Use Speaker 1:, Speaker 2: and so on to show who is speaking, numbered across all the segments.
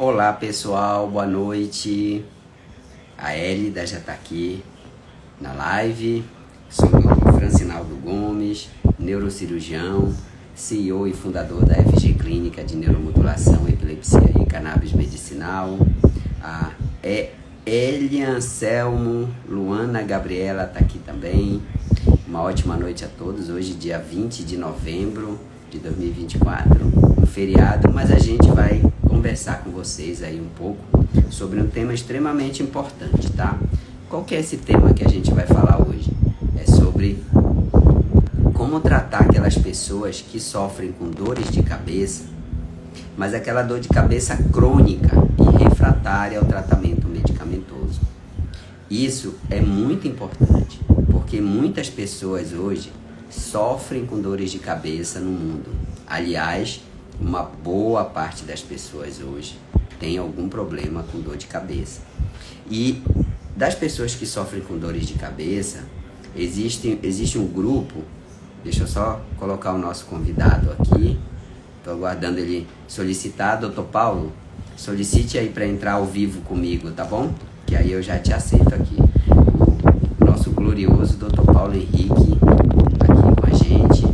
Speaker 1: Olá pessoal, boa noite. A Hélida já está aqui na live. Sou o Dr. Francinaldo Gomes, neurocirurgião, CEO e fundador da FG Clínica de Neuromodulação, Epilepsia e Cannabis Medicinal. A Elian Anselmo, Luana Gabriela está aqui também. Uma ótima noite a todos. Hoje, dia 20 de novembro de 2024, um feriado, mas a gente vai conversar com vocês aí um pouco sobre um tema extremamente importante, tá? Qual que é esse tema que a gente vai falar hoje? É sobre como tratar aquelas pessoas que sofrem com dores de cabeça, mas aquela dor de cabeça crônica e refratária ao tratamento medicamentoso. Isso é muito importante, porque muitas pessoas hoje sofrem com dores de cabeça no mundo. Aliás, uma boa parte das pessoas hoje tem algum problema com dor de cabeça. E das pessoas que sofrem com dores de cabeça, existe um grupo. Deixa eu só colocar o nosso convidado aqui. Estou aguardando ele solicitar. Doutor Paulo, solicite aí para entrar ao vivo comigo, tá bom? Que aí eu já te aceito aqui. O nosso glorioso Dr. Paulo Henrique aqui com a gente.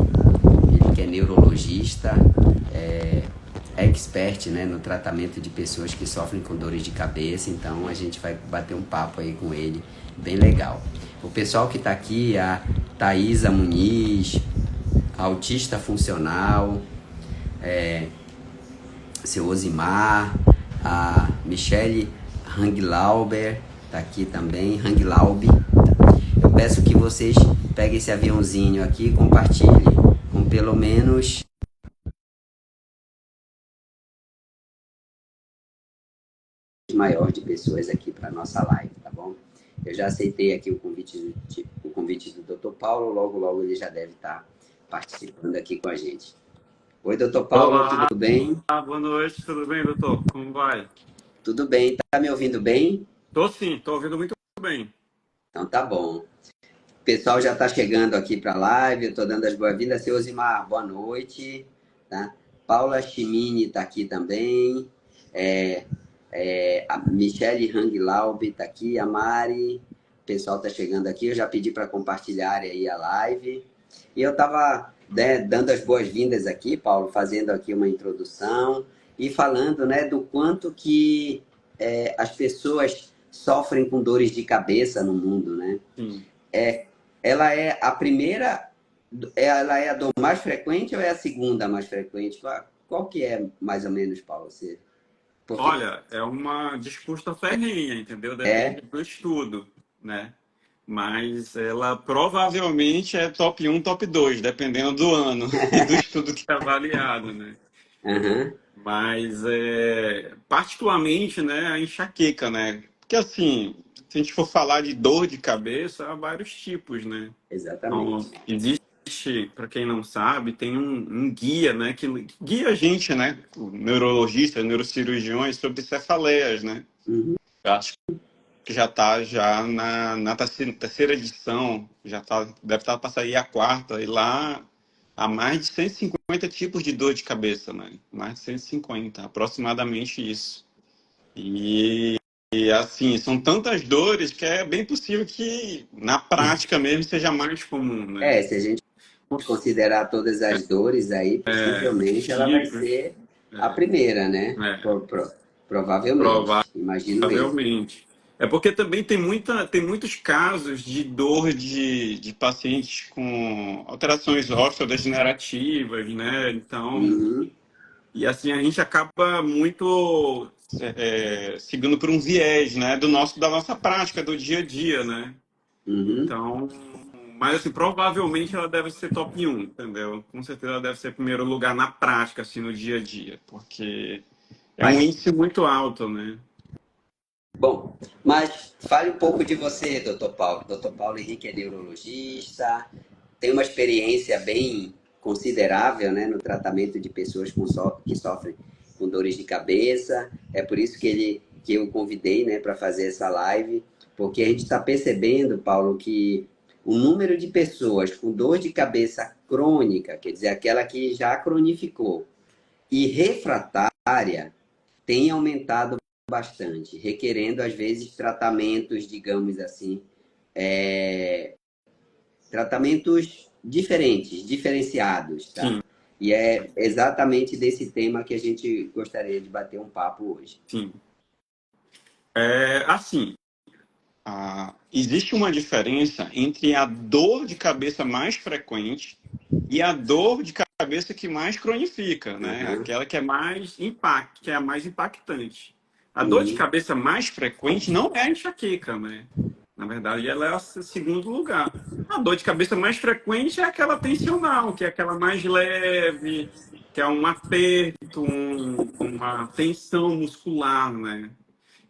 Speaker 1: Ele que é neurologista, expert, né, no tratamento de pessoas que sofrem com dores de cabeça. Então a gente vai bater um papo aí com ele, bem legal. O pessoal que está aqui, a Thaisa Muniz, a autista funcional, seu Osimar, a Michele Hanglauber está aqui também, Hanglaub. Eu peço que vocês peguem esse aviãozinho aqui e compartilhem com pelo menos maior de pessoas aqui para nossa live, tá bom? Eu já aceitei aqui o convite do Dr. Paulo, logo ele já deve estar participando aqui com a gente. Oi, Dr. Paulo,
Speaker 2: Olá,
Speaker 1: tudo bem?
Speaker 2: boa noite, tudo bem, doutor? Como vai?
Speaker 1: Tudo bem, tá me ouvindo bem?
Speaker 2: Tô sim, tô ouvindo muito bem.
Speaker 1: Então tá bom. O pessoal já está chegando aqui para a live, eu estou dando as boas-vindas. Seu Osimar, boa noite. Tá? Paula Chimini está aqui também. A Michele Hanglaub está aqui, a Mari. O pessoal está chegando aqui. Eu já pedi para compartilhar aí a live. E eu estava, né, dando as boas-vindas aqui, Paulo, fazendo aqui uma introdução e falando, né, do quanto que as pessoas sofrem com dores de cabeça no mundo, né?
Speaker 2: Sim.
Speaker 1: É, ela é a primeira, ela é a dor mais frequente ou é a segunda mais frequente? Qual que é, mais ou menos, Paulo? Você? Porque
Speaker 2: Olha, é uma disputa ferrenha, entendeu?
Speaker 1: é,
Speaker 2: Depende do estudo, né? Mas ela provavelmente é top um, top 2, dependendo do ano e do estudo que é avaliado, né?
Speaker 1: aham,
Speaker 2: Mas, particularmente, né, a enxaqueca, né? Porque, assim, se a gente for falar de dor de cabeça, há vários tipos, né?
Speaker 1: exatamente.
Speaker 2: Então, existe, para quem não sabe, tem um guia, né, que guia a gente, né, o neurologista, neurocirurgiões, sobre cefaleias, né?
Speaker 1: Uhum,
Speaker 2: Eu acho que já está já na terceira edição, já tá, deve estar para sair a quarta, e lá há mais de 150 tipos de dor de cabeça, né? Mais de 150, aproximadamente isso. E assim, são tantas dores que é bem possível que na prática mesmo seja mais comum, né?
Speaker 1: se a gente considerar todas as dores aí,
Speaker 2: Os
Speaker 1: possivelmente ela vai
Speaker 2: tipos,
Speaker 1: ser a primeira, né?
Speaker 2: é,
Speaker 1: Provavelmente, imagino eu.
Speaker 2: provavelmente. É porque também tem muitos casos de dor de pacientes com alterações osteodegenerativas, né? Então,
Speaker 1: Uhum,
Speaker 2: e assim a gente acaba muito seguindo por um viés, né? Da nossa prática, do dia a dia, né?
Speaker 1: uhum.
Speaker 2: Então, mas assim, provavelmente ela deve ser top um, entendeu? Com certeza ela deve ser primeiro lugar na prática, assim, no dia a dia, porque é um
Speaker 1: Mas
Speaker 2: índice muito alto, né?
Speaker 1: bom, mas fale um pouco de você, doutor Paulo. Doutor Paulo Henrique é neurologista, tem uma experiência bem considerável, né, no tratamento de pessoas que sofrem com dores de cabeça. É por isso que eu o convidei, né, para fazer essa live, porque a gente está percebendo, Paulo, que o número de pessoas com dor de cabeça crônica, quer dizer, aquela que já cronificou, e refratária, tem aumentado bastante, requerendo, às vezes, tratamentos, digamos assim, tratamentos diferentes, diferenciados, tá?
Speaker 2: Sim,
Speaker 1: E é exatamente desse tema que a gente gostaria de bater um papo hoje.
Speaker 2: sim. Assim, existe uma diferença entre a dor de cabeça mais frequente e a dor de cabeça que mais cronifica, né?
Speaker 1: Aham.
Speaker 2: Aquela que é mais que é a mais impactante. A dor de
Speaker 1: Uhum.
Speaker 2: cabeça mais frequente não é a enxaqueca, né? Na verdade, ela é o segundo lugar. A dor de cabeça mais frequente é aquela tensional, que é aquela mais leve, que é um aperto, uma tensão muscular, né?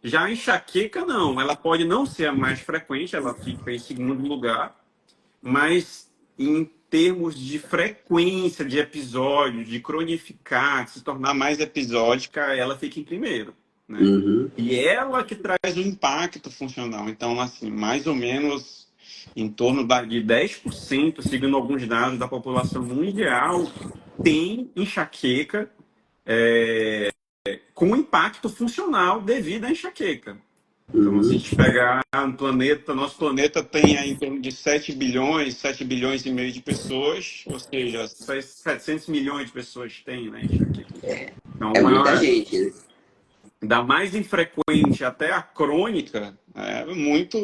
Speaker 2: Já a enxaqueca, não. Ela pode não ser a mais frequente, ela fica em segundo lugar, mas em termos de frequência de episódios, de cronificar, de se tornar mais episódica, ela fica em primeiro, né?
Speaker 1: Uhum.
Speaker 2: E ela que traz o impacto funcional. Então, assim, mais ou menos em torno de 10%, seguindo alguns dados da população mundial, tem enxaqueca com impacto funcional devido à enxaqueca. Então, se a
Speaker 1: Uhum.
Speaker 2: gente pegar um planeta, nosso planeta tem aí em torno de 7 bilhões e meio de pessoas, ou seja, 700 milhões de pessoas têm, né, enxaqueca.
Speaker 1: É
Speaker 2: Então,
Speaker 1: muita gente, né?
Speaker 2: da mais infrequente até a crônica,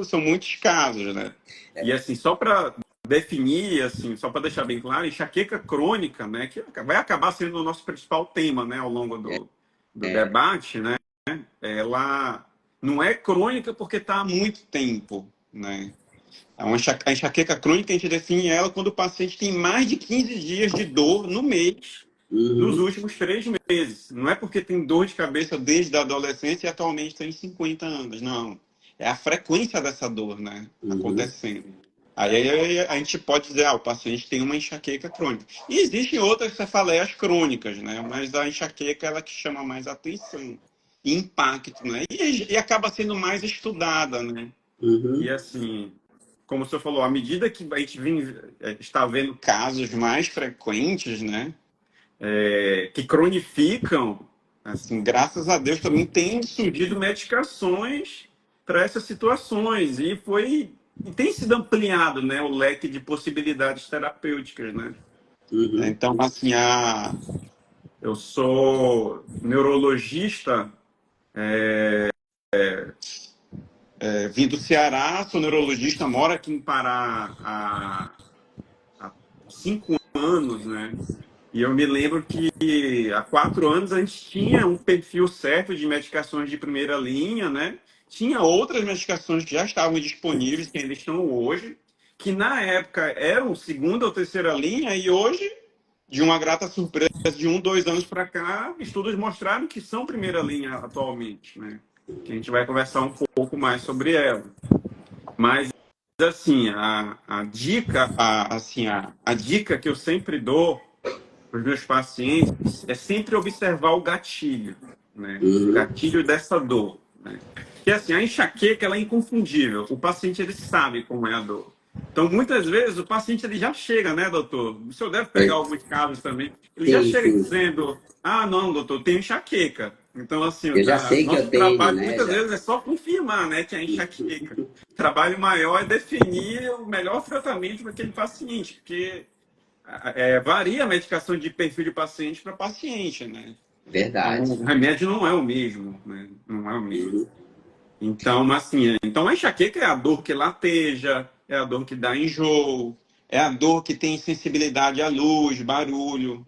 Speaker 2: são muitos casos, né? E assim, só para definir, assim, só para deixar bem claro, enxaqueca crônica, né, que vai acabar sendo o nosso principal tema, né, ao longo do debate, né? Ela não é crônica porque está há muito tempo, né? A enxaqueca crônica, a gente define ela quando o paciente tem mais de 15 dias de dor no mês, nos
Speaker 1: Uhum.
Speaker 2: últimos 3 meses. Não é porque tem dor de cabeça desde a adolescência e atualmente tem 50 anos, não. É a frequência dessa dor, né,
Speaker 1: Uhum.
Speaker 2: acontecendo. Aí a gente pode dizer, o paciente tem uma enxaqueca crônica. E existem outras cefaleias crônicas, né? Mas a enxaqueca é ela que chama mais atenção e impacto, né? E acaba sendo mais estudada, né? E
Speaker 1: Uhum.
Speaker 2: assim, como o senhor falou, à medida que a gente está vendo casos mais frequentes, né? Que cronificam, assim, graças a Deus também tem surgido medicações para essas situações e tem sido ampliado, né, o leque de possibilidades terapêuticas, né?
Speaker 1: Uhum.
Speaker 2: Então, assim, eu sou neurologista, vim do Ceará, sou neurologista, moro aqui em Pará há 5 anos, né? E eu me lembro que há 4 anos a gente tinha um perfil certo de medicações de primeira linha, né? Tinha outras medicações que já estavam disponíveis, que ainda estão hoje, que na época eram segunda ou terceira linha, e hoje, de uma grata surpresa, de 2 anos para cá, estudos mostraram que são primeira linha atualmente, né? Que a gente vai conversar um pouco mais sobre ela. Mas, assim, a dica que eu sempre dou para os meus pacientes é sempre observar o gatilho, né? O
Speaker 1: Uhum.
Speaker 2: gatilho dessa dor, né? Que assim, a enxaqueca ela é inconfundível. O paciente ele sabe como é a dor. Então, muitas vezes o paciente ele já chega, né, doutor? O senhor deve pegar
Speaker 1: É.
Speaker 2: alguns casos também. Ele já
Speaker 1: Sim,
Speaker 2: chega
Speaker 1: sim.
Speaker 2: dizendo: "Ah, não, doutor, tenho enxaqueca". Então, assim,
Speaker 1: Eu já sei que
Speaker 2: nosso
Speaker 1: eu tenho,
Speaker 2: trabalho
Speaker 1: né?
Speaker 2: muitas
Speaker 1: Já.
Speaker 2: vezes é só confirmar, né, que é enxaqueca. O trabalho maior é definir o melhor tratamento para aquele paciente, porque varia a medicação de perfil de paciente para paciente, né? Então,
Speaker 1: Verdade.
Speaker 2: o remédio não é o mesmo, né? Não é o mesmo.
Speaker 1: Uhum.
Speaker 2: Então, assim, então a enxaqueca é a dor que lateja, é a dor que dá enjoo, é a dor que tem sensibilidade à luz, barulho.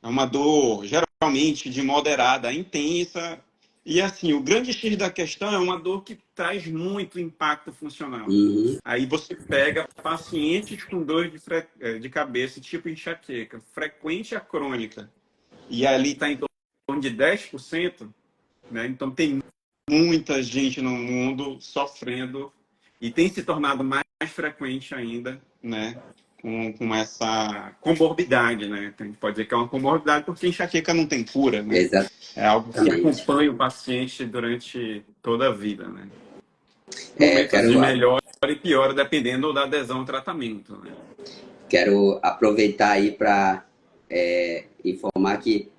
Speaker 2: É uma dor geralmente de moderada a intensa. E assim, o grande X da questão é uma dor que traz muito impacto funcional.
Speaker 1: Uhum.
Speaker 2: Aí você pega pacientes com dor de cabeça, tipo enxaqueca, frequente a crônica, e ali está em torno de 10%, né? Então tem muita gente no mundo sofrendo e tem se tornado mais frequente ainda, né? Com essa comorbidade, né? A gente pode dizer que é uma comorbidade porque enxaqueca não tem cura, né? É algo que
Speaker 1: Exatamente.
Speaker 2: acompanha o paciente durante toda a vida, né?
Speaker 1: É,
Speaker 2: Momentos de
Speaker 1: quero,
Speaker 2: melhora e piora dependendo da adesão ao tratamento, né?
Speaker 1: quero aproveitar aí para informar que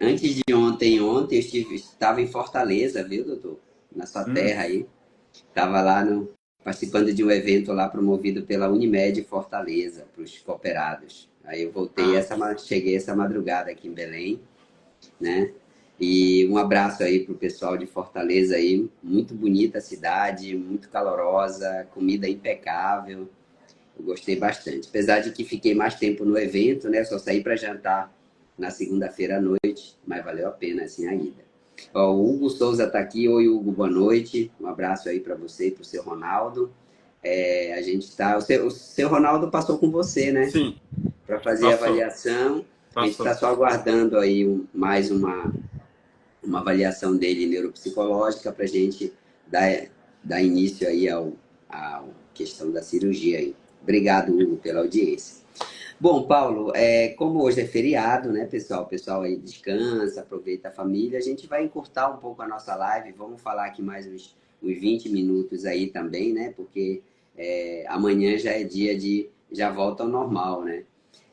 Speaker 1: Antes de ontem, estava em Fortaleza, viu, doutor? Na sua
Speaker 2: Hum.
Speaker 1: terra aí. Estava lá participando de um evento lá promovido pela Unimed Fortaleza, para os cooperados. Aí eu voltei,
Speaker 2: Ah,
Speaker 1: cheguei essa madrugada aqui em Belém, né? E um abraço aí pro pessoal de Fortaleza aí, muito bonita a cidade, muito calorosa, comida impecável. Eu gostei bastante. Apesar de que fiquei mais tempo no evento, né? Só saí para jantar na segunda-feira à noite, mas valeu a pena assim a ida. Ó, o Hugo Souza está aqui. Oi, Hugo, boa noite. Um abraço aí para você e para o seu Ronaldo. A gente tá. O seu Ronaldo passou com você, né?
Speaker 2: sim,
Speaker 1: Para fazer a
Speaker 2: passou,
Speaker 1: avaliação. A gente está
Speaker 2: passou.
Speaker 1: só aguardando aí mais uma avaliação dele neuropsicológica para a gente dar início aí à questão da cirurgia aí. Obrigado, Hugo, pela audiência. Bom, Paulo, como hoje é feriado, né, pessoal? O pessoal aí descansa, aproveita a família. A gente vai encurtar um pouco a nossa live. Vamos falar aqui mais uns 20 minutos aí também, né? Porque amanhã já é dia já volta ao normal, né?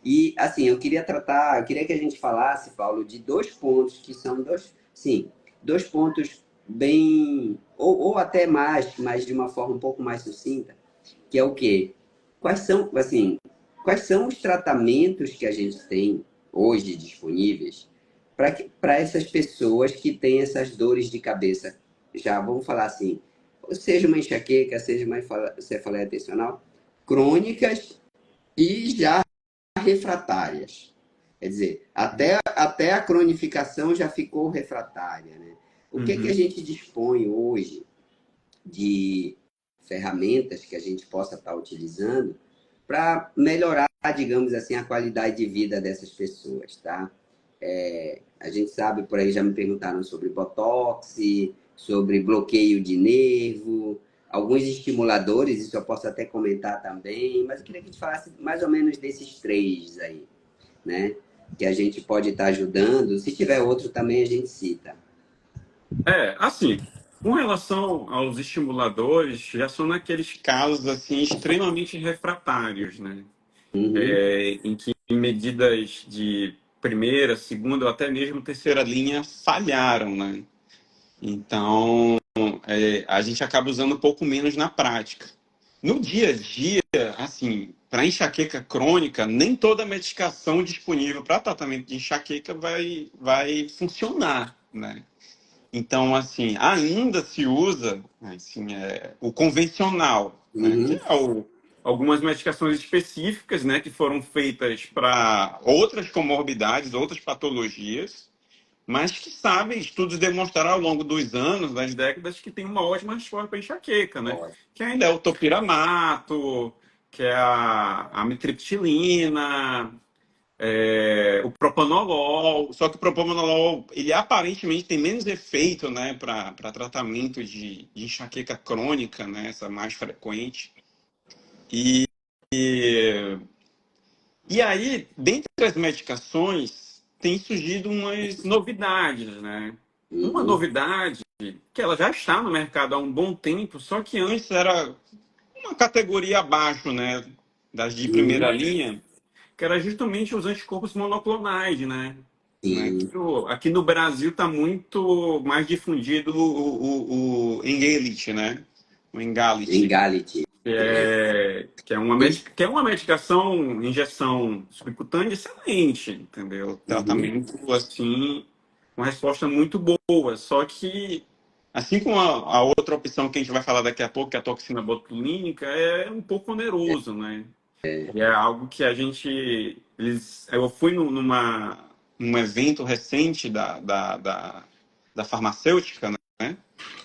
Speaker 1: E, assim, eu queria que a gente falasse, Paulo, de dois pontos que são sim, dois pontos bem, ou até mais, mas de uma forma um pouco mais sucinta, que é o quê? Quais são, assim, quais são os tratamentos que a gente tem hoje disponíveis para essas pessoas que têm essas dores de cabeça? Já vamos falar assim, seja uma enxaqueca, seja uma cefaleia tensional, crônicas e já refratárias. Quer dizer, até a cronificação já ficou refratária. Né? O que a
Speaker 2: Uhum.
Speaker 1: gente dispõe hoje de ferramentas que a gente possa estar utilizando para melhorar, digamos assim, a qualidade de vida dessas pessoas, tá? A gente sabe, por aí já me perguntaram sobre botox, sobre bloqueio de nervo, alguns estimuladores, isso eu posso até comentar também, mas eu queria que a gente falasse mais ou menos desses três aí, né? Que a gente pode estar ajudando. Se tiver outro também a gente cita.
Speaker 2: Assim, com relação aos estimuladores, já são naqueles casos assim extremamente refratários, né?
Speaker 1: Uhum,
Speaker 2: Em que medidas de primeira, segunda ou até mesmo terceira linha falharam, né? Então, a gente acaba usando um pouco menos na prática. No dia a dia, assim, para enxaqueca crônica, nem toda medicação disponível para tratamento de enxaqueca vai funcionar, né? Então, assim, ainda se usa, assim, o convencional, né? Que
Speaker 1: uhum,
Speaker 2: é algumas medicações específicas, né? Que foram feitas para outras comorbidades, outras patologias, mas que sabem, estudos demonstraram ao longo dos anos, das décadas, que tem uma ótima resposta para enxaqueca, né?
Speaker 1: ótimo.
Speaker 2: Que ainda é o topiramato, que é a amitriptilina, o propanolol. Só que o propanolol, ele aparentemente tem menos efeito, né, para tratamento de enxaqueca crônica, né, essa mais frequente. E, e aí, dentre as medicações, tem surgido umas novidades, né? Uma
Speaker 1: Uhum,
Speaker 2: novidade que ela já está no mercado há um bom tempo, só que antes era uma categoria abaixo, né, das de primeira
Speaker 1: uhum,
Speaker 2: linha, que era justamente os anticorpos monoclonais, né?
Speaker 1: sim.
Speaker 2: Aqui no Brasil está muito mais difundido o Engalite, né? O Engalite,
Speaker 1: Engalite. E,
Speaker 2: que é uma medicação, injeção subcutânea excelente, entendeu?
Speaker 1: uhum,
Speaker 2: Tratamento, assim, uma resposta muito boa. Só que, assim como a outra opção que a gente vai falar daqui a pouco, que é a toxina botulínica, é um pouco oneroso, né? E é algo que a gente. Eu fui num evento recente da farmacêutica, né?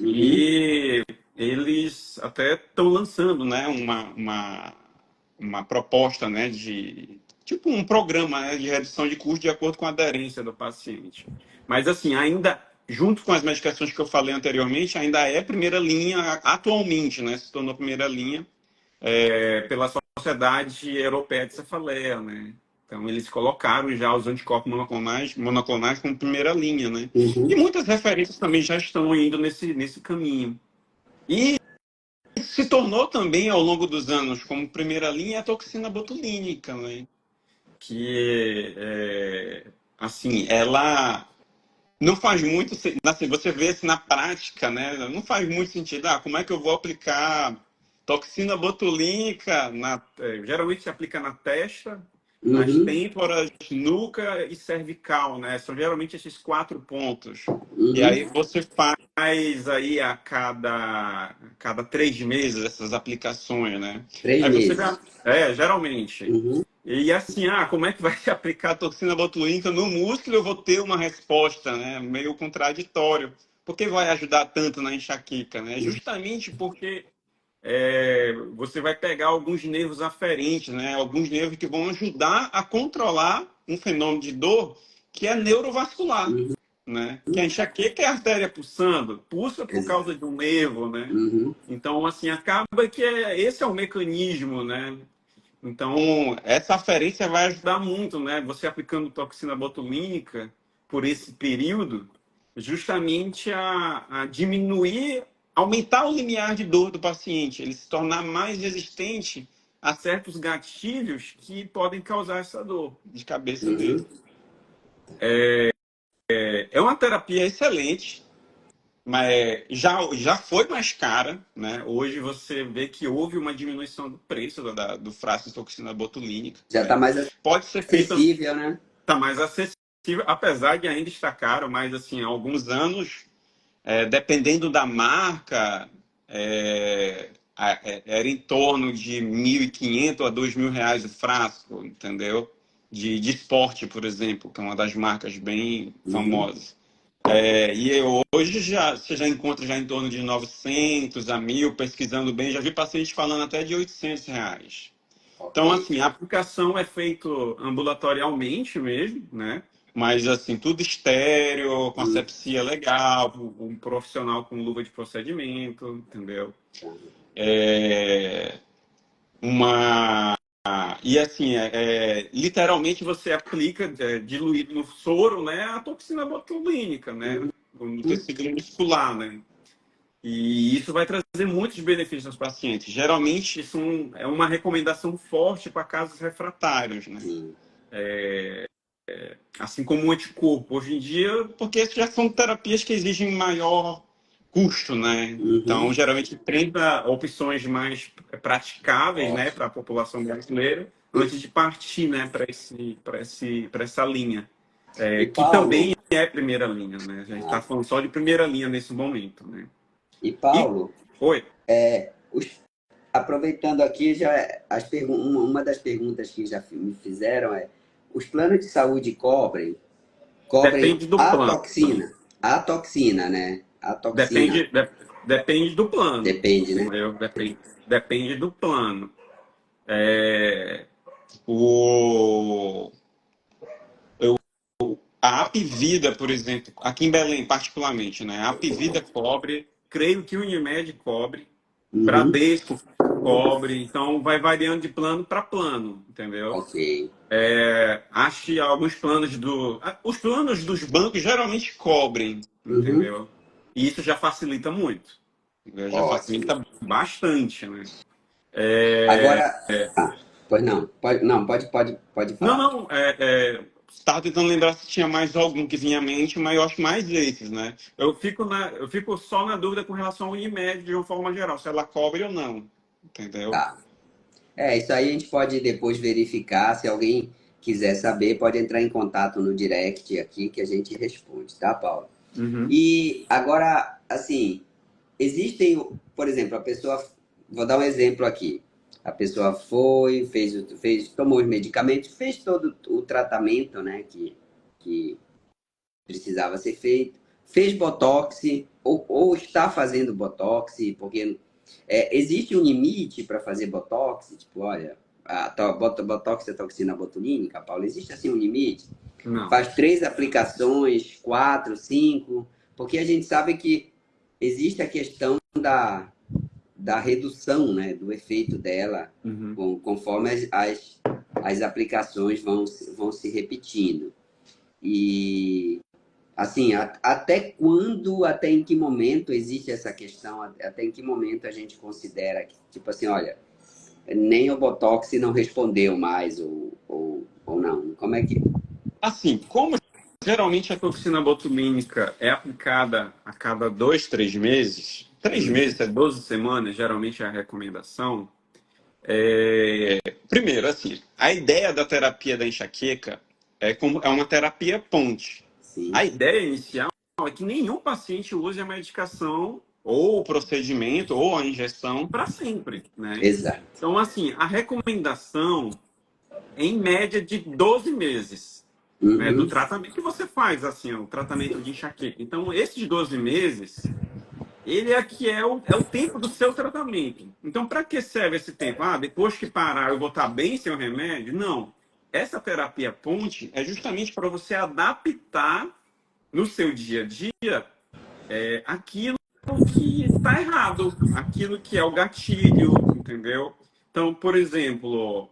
Speaker 1: uhum,
Speaker 2: E eles até estão lançando, né, uma proposta, né, de tipo um programa, né, de redução de custo de acordo com a aderência do paciente. Mas assim, ainda junto com as medicações que eu falei anteriormente, ainda é primeira linha atualmente, né, se tornou primeira linha pela Sociedade Europeia de Cefaleia, né? Então eles colocaram já os anticorpos monoclonais como primeira linha, né? E
Speaker 1: uhum.
Speaker 2: muitas referências também já estão indo nesse caminho. E se tornou também, ao longo dos anos, como primeira linha a toxina botulínica, né? Que assim, ela não faz muito, assim, você vê assim, na prática, né? Não faz muito sentido. Ah, como é que eu vou aplicar toxina botulínica? Geralmente se aplica na testa, nas
Speaker 1: Uhum,
Speaker 2: têmporas, nuca e cervical, né? São geralmente esses 4 pontos. E aí
Speaker 1: uhum.
Speaker 2: você faz aí a cada 3 meses essas aplicações, né?
Speaker 1: Três
Speaker 2: Aí você
Speaker 1: meses.
Speaker 2: já, geralmente.
Speaker 1: Uhum,
Speaker 2: E assim, como é que vai se aplicar a toxina botulínica no músculo? Eu vou ter uma resposta, né? Meio contraditório. Por que vai ajudar tanto na enxaqueca, né? Justamente porque você vai pegar alguns nervos aferentes, né? Alguns nervos que vão ajudar a controlar um fenômeno de dor que é neurovascular,
Speaker 1: uhum.
Speaker 2: né? Que a enxaqueca é a artéria pulsando, pulsa por
Speaker 1: Exa-
Speaker 2: causa de um nervo, né?
Speaker 1: uhum,
Speaker 2: Então, assim, acaba que esse é o mecanismo, né? Então, essa aferência vai ajudar muito, né? Você aplicando toxina botulínica por esse período, justamente a diminuir, aumentar o limiar de dor do paciente, ele se tornar mais resistente a certos gatilhos que podem causar essa dor de cabeça dele.
Speaker 1: uhum.
Speaker 2: É uma terapia excelente, mas já foi mais cara, né? Hoje você vê que houve uma diminuição do preço do frasco de toxina botulínica,
Speaker 1: Já está
Speaker 2: né?
Speaker 1: mais
Speaker 2: Pode ser feita,
Speaker 1: acessível, né?
Speaker 2: tá mais acessível, apesar de ainda estar caro, mas assim, há alguns anos, dependendo da marca, era em torno de 1.500 a R$ 2.000 o frasco, entendeu? De esporte, por exemplo, que é uma das marcas bem
Speaker 1: Uhum.
Speaker 2: famosas. E hoje você já encontra já em torno de 900 a 1.000, pesquisando bem. Já vi pacientes falando até de R$ 800.
Speaker 1: Ok.
Speaker 2: Então, assim, a aplicação é feito ambulatorialmente mesmo, né? Mas, assim, tudo estéreo, com
Speaker 1: Uhum.
Speaker 2: asepsia legal, um profissional com luva de procedimento, entendeu? É, uma e assim, literalmente você aplica diluído no soro, né, a toxina botulínica, né,
Speaker 1: Uhum.
Speaker 2: no tecido muscular, né? E isso vai trazer muitos benefícios aos pacientes. Geralmente, isso é uma recomendação forte para casos refratários, né?
Speaker 1: Sim.
Speaker 2: Assim como o anticorpo. Hoje em dia, porque já são terapias que exigem maior custo, né? Então,
Speaker 1: Uhum.
Speaker 2: geralmente, tenta opções mais praticáveis, né,
Speaker 1: Ótimo.
Speaker 2: para a população brasileira, antes de partir, né, para essa linha,
Speaker 1: E
Speaker 2: que também
Speaker 1: Paulo,
Speaker 2: é primeira linha, né? A gente está
Speaker 1: ah,
Speaker 2: falando só de primeira linha nesse momento, né?
Speaker 1: e
Speaker 2: E,
Speaker 1: Paulo,
Speaker 2: oi,
Speaker 1: aproveitando aqui, uma das perguntas que já me fizeram é: os planos de saúde cobrem
Speaker 2: depende do plano.
Speaker 1: a toxina, né? A toxina,
Speaker 2: Depende do plano,
Speaker 1: depende, né?
Speaker 2: entendeu? Depende do plano. É, o, a Apvida, por exemplo, aqui em Belém, particularmente, né? A Apvida cobre, creio que o Unimed cobre,
Speaker 1: Uhum.
Speaker 2: Bradesco cobre, então vai variando de plano para plano, entendeu?
Speaker 1: Ok.
Speaker 2: Acho que alguns planos os planos dos bancos geralmente cobrem,
Speaker 1: Uhum.
Speaker 2: entendeu? E isso já facilita muito, entendeu? Já
Speaker 1: Ótimo.
Speaker 2: facilita bastante, né?
Speaker 1: Agora, pois não, pode
Speaker 2: Não,
Speaker 1: falar.
Speaker 2: não, estava tentando lembrar se tinha mais algum que vinha à mente, mas eu acho mais esses, né? Eu fico só na dúvida com relação ao Unimed de uma forma geral, se ela cobre ou não, entendeu?
Speaker 1: Tá. Isso aí a gente pode depois verificar. Se alguém quiser saber, pode entrar em contato no direct aqui que a gente responde, tá, Paulo?
Speaker 2: Uhum.
Speaker 1: E agora, assim, existem, por exemplo, a pessoa, vou dar um exemplo aqui. A pessoa foi, tomou os medicamentos, fez todo o tratamento, né, que precisava ser feito, fez botox ou está fazendo botox, porque existe um limite para fazer botox, tipo, olha, botox é toxina botulínica, Paulo, existe assim um limite?
Speaker 2: Não.
Speaker 1: Faz 3 aplicações, 4, 5, porque a gente sabe que existe a questão da redução, né, do efeito dela,
Speaker 2: Uhum.
Speaker 1: conforme as aplicações vão se repetindo. E assim, até em que momento existe essa questão, até em que momento a gente considera que, tipo assim, olha, nem o Botox não respondeu mais, ou não. Como é que.
Speaker 2: Assim, como Geralmente a toxina botulínica é aplicada a cada 2, 3 meses. 3 meses, é 12 semanas, geralmente é a recomendação. Primeiro, assim, a ideia da terapia da enxaqueca é uma terapia ponte. A
Speaker 1: Sim,
Speaker 2: ideia inicial é que nenhum paciente use a medicação ou o procedimento ou a injeção para sempre, né?
Speaker 1: exato.
Speaker 2: Então, assim, a recomendação é em média de 12 meses, né, do
Speaker 1: Uhum,
Speaker 2: tratamento que você faz, assim, o tratamento de enxaqueca. Então, esses 12 meses ele é que é o tempo do seu tratamento. Então, para que serve esse tempo? Ah, depois que parar, eu vou estar bem sem o remédio? Não. Essa terapia ponte é justamente para você adaptar no seu dia a dia aquilo que está errado, aquilo que é o gatilho, entendeu? Então, por exemplo,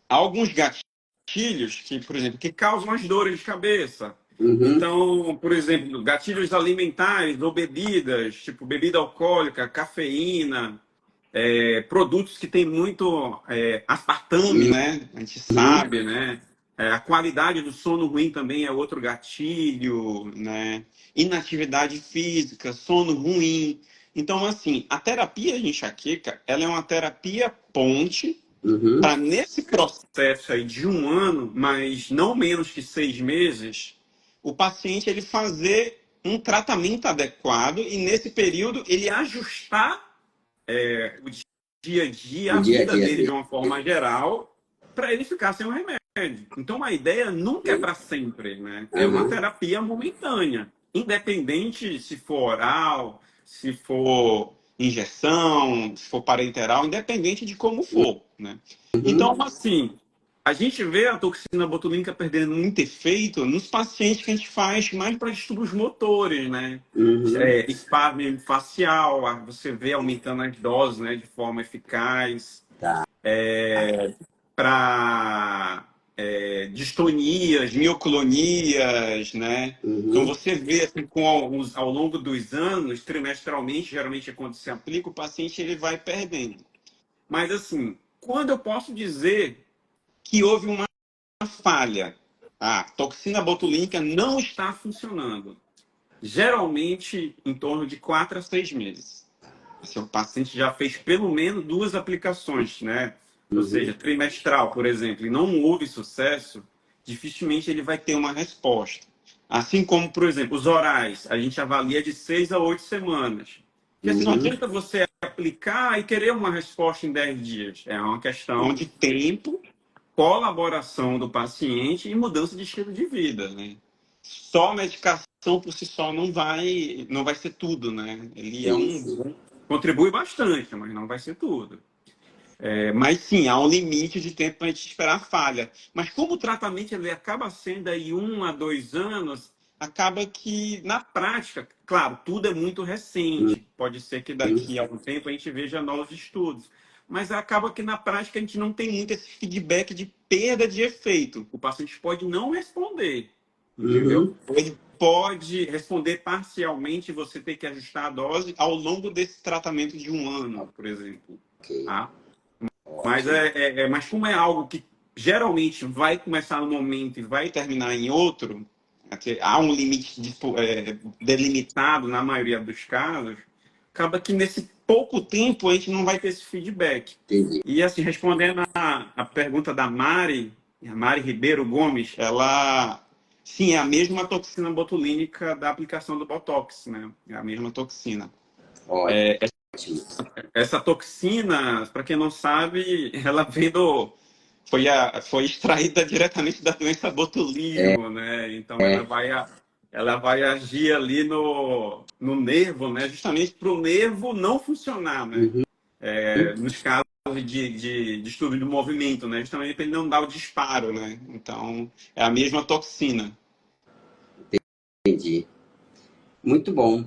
Speaker 2: há alguns gatilhos que, por exemplo, que causam as dores de cabeça.
Speaker 1: uhum,
Speaker 2: Então, por exemplo, gatilhos alimentares ou bebidas, tipo bebida alcoólica, cafeína, produtos que têm muito aspartame, né? A gente
Speaker 1: uhum,
Speaker 2: sabe, né? A qualidade do sono ruim também é outro gatilho, né? Inatividade física, sono ruim. Então, assim, a terapia de enxaqueca, ela é uma terapia ponte
Speaker 1: uhum,
Speaker 2: para nesse processo aí de 1 ano, mas não menos que 6 meses, o paciente ele fazer um tratamento adequado e nesse período ele ajustar o dia a dia,
Speaker 1: o
Speaker 2: a
Speaker 1: dia a
Speaker 2: vida
Speaker 1: dia
Speaker 2: dele de
Speaker 1: dele.
Speaker 2: uma forma geral, para ele ficar sem o remédio. Então a ideia nunca é para sempre, né? É uma
Speaker 1: Aham,
Speaker 2: terapia momentânea, independente se for oral, se for injeção, se for parenteral, independente de como for, né?
Speaker 1: uhum,
Speaker 2: Então, assim, a gente vê a toxina botulínica perdendo muito efeito nos pacientes que a gente faz mais para distúrbios motores, né?
Speaker 1: uhum,
Speaker 2: Espasmo facial, você vê aumentando as doses, né, de forma eficaz,
Speaker 1: tá.
Speaker 2: para distonias, mioclonias, né? Então
Speaker 1: Uhum,
Speaker 2: você vê assim, ao longo dos anos, trimestralmente, geralmente é quando se aplica, o paciente ele vai perdendo. Mas assim, quando eu posso dizer que houve uma falha, a toxina botulínica não está funcionando, geralmente em torno de 4 a 6 meses. Se o paciente já fez pelo menos 2 aplicações, né? Ou
Speaker 1: uhum,
Speaker 2: seja, trimestral, por exemplo, e não houve sucesso, dificilmente ele vai ter uma resposta. Assim como, por exemplo, os orais, a gente avalia de 6 a 8 semanas. Porque assim, não
Speaker 1: uhum,
Speaker 2: adianta você aplicar e querer uma resposta em 10 dias. É uma questão de tempo, colaboração do paciente e mudança de estilo de vida, né? Só medicação por si só não vai ser tudo, né? Ele
Speaker 1: sim, sim.
Speaker 2: contribui bastante, mas não vai ser tudo. Mas sim, há um limite de tempo para a gente esperar a falha. Mas como o tratamento ele acaba sendo aí 1 a 2 anos, acaba que na prática, claro, tudo é muito recente. Pode ser que daqui a algum tempo a gente veja novos estudos. Mas acaba que na prática a gente não tem muito esse feedback de perda de efeito. O paciente pode não responder, entendeu?
Speaker 1: Uhum,
Speaker 2: Ou ele pode responder parcialmente e você ter que ajustar a dose ao longo desse tratamento de 1 ano, por exemplo.
Speaker 1: ok,
Speaker 2: Tá? Mas,
Speaker 1: ótimo.
Speaker 2: mas como é algo que geralmente vai começar num momento e vai terminar em outro, há um limite delimitado na maioria dos casos, acaba que nesse pouco tempo a gente não vai ter esse feedback.
Speaker 1: Entendi.
Speaker 2: E assim, respondendo a pergunta da Mari, a Mari Ribeiro Gomes, ela, sim, é a mesma toxina botulínica da aplicação do Botox, né? É a mesma toxina.
Speaker 1: Ótimo.
Speaker 2: Essa toxina, para quem não sabe, ela vem foi extraída diretamente da doença botulismo, né? Então ela vai agir ali no nervo, né? Justamente para o nervo não funcionar, né?
Speaker 1: Uhum,
Speaker 2: Nos casos de distúrbio do movimento, né? Justamente para ele não dar o disparo, né? Então é a mesma toxina.
Speaker 1: entendi. Muito bom.